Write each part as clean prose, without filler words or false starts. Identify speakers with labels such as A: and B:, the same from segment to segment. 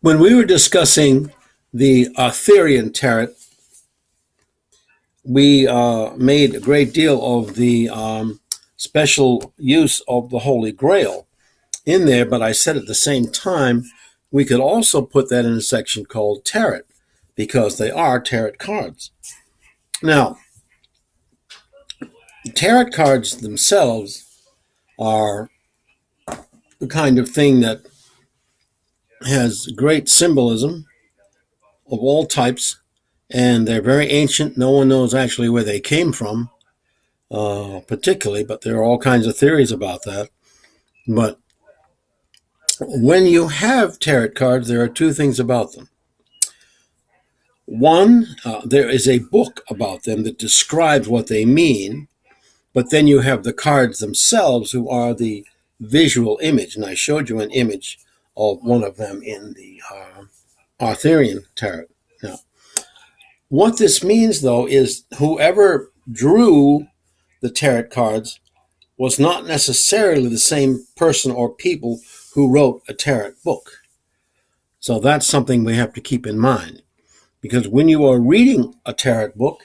A: When we were discussing the Arthurian tarot, we made a great deal of the special use of the Holy Grail in there, but I said at the same time we could also put that in a section called tarot because they are tarot cards. Now, tarot cards themselves are the kind of thing that has great symbolism of all types, and they're very ancient. No one knows actually where they came from, particularly, but there are all kinds of theories about that. But when you have tarot cards, there are two things about them. One, there is a book about them that describes what they mean, but then you have the cards themselves, who are the visual image. And I showed you an image of one of them in the Arthurian tarot. Now, what this means, though, is whoever drew the tarot cards was not necessarily the same person or people who wrote a tarot book. So that's something we have to keep in mind. Because when you are reading a tarot book,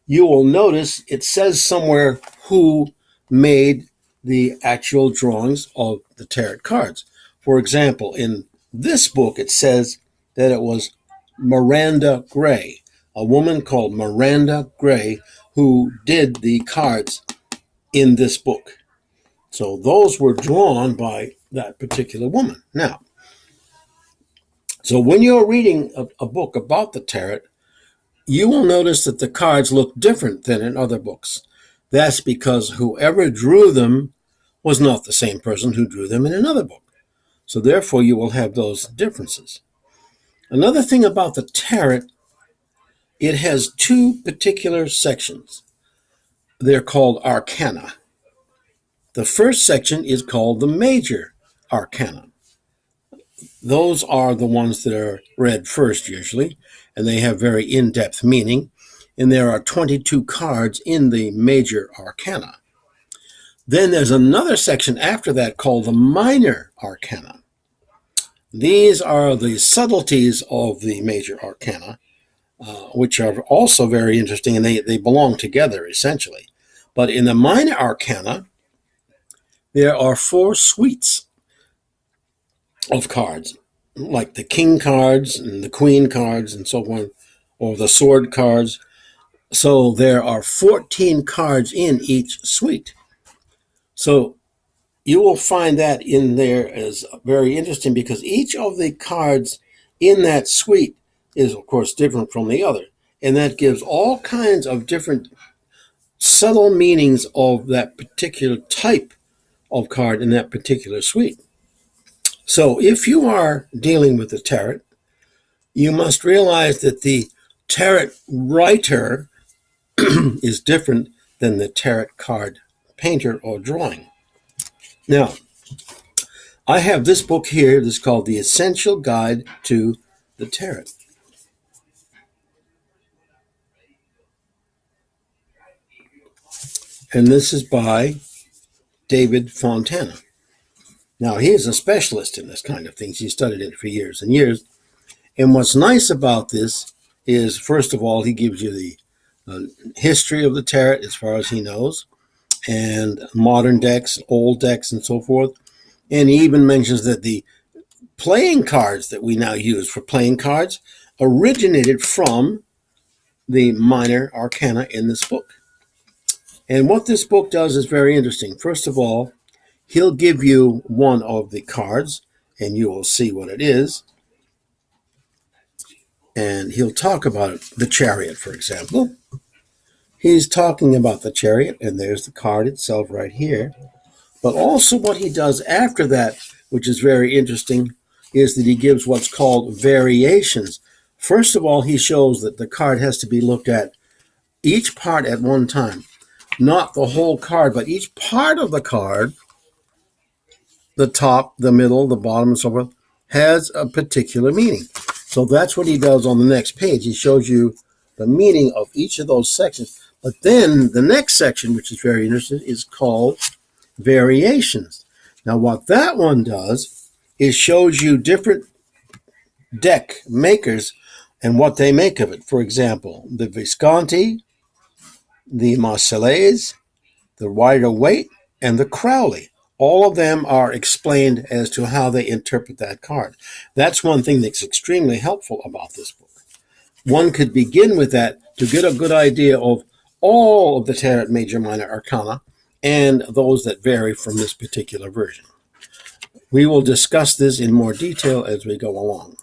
A: you will notice it says somewhere who made the actual drawings of the tarot cards. For example, in this book, it says that it was Miranda Gray, a woman called Miranda Gray, who did the cards in this book. So those were drawn by that particular woman. Now, so when you're reading a book about the tarot, you will notice that the cards look different than in other books. That's because whoever drew them was not the same person who drew them in another book. So therefore, you will have those differences. Another thing about the tarot, it has two particular sections. They're called arcana. The first section is called the major arcana. Those are the ones that are read first usually, and they have very in-depth meaning. And there are 22 cards in the major arcana. Then there's another section after that called the minor arcana. These are the subtleties of the major arcana, which are also very interesting, and they belong together essentially. But in the minor arcana, there are 4 suites of cards, like the king cards and the queen cards and so on, or the sword cards. So there are 14 cards in each suite. So you will find that in there as very interesting because each of the cards in that suite is, of course, different from the other. And that gives all kinds of different subtle meanings of that particular type of card in that particular suite. So if you are dealing with the tarot, you must realize that the tarot writer is different than the tarot card painter or drawing. Now, I have this book here that's called The Essential Guide to the Tarot. And this is by David Fontana. Now, he is a specialist in this kind of things. He studied it for years and years. And what's nice about this is, first of all, he gives you the history of the tarot as far as he knows, and modern decks, old decks, and so forth. And he even mentions that the playing cards that we now use for playing cards originated from the minor arcana in this book. And what this book does is very interesting. First of all, he'll give you one of the cards, and you will see what it is. And he'll talk about it, the Chariot, for example. He's talking about the Chariot, and there's the card itself right here. But also what he does after that, which is very interesting, is that he gives what's called variations. First of all, he shows that the card has to be looked at each part at one time. Not the whole card, but each part of the card, the top, the middle, the bottom, and so forth, has a particular meaning. So that's what he does on the next page. He shows you the meaning of each of those sections. But then the next section, which is very interesting, is called variations. Now, what that one does is shows you different deck makers and what they make of it. For example, the Visconti, the Marseillaise, the Rider-Waite, and the Crowley. All of them are explained as to how they interpret that card. That's one thing that's extremely helpful about this book. One could begin with that to get a good idea of all of the Tarot Major Minor Arcana and those that vary from this particular version. We will discuss this in more detail as we go along.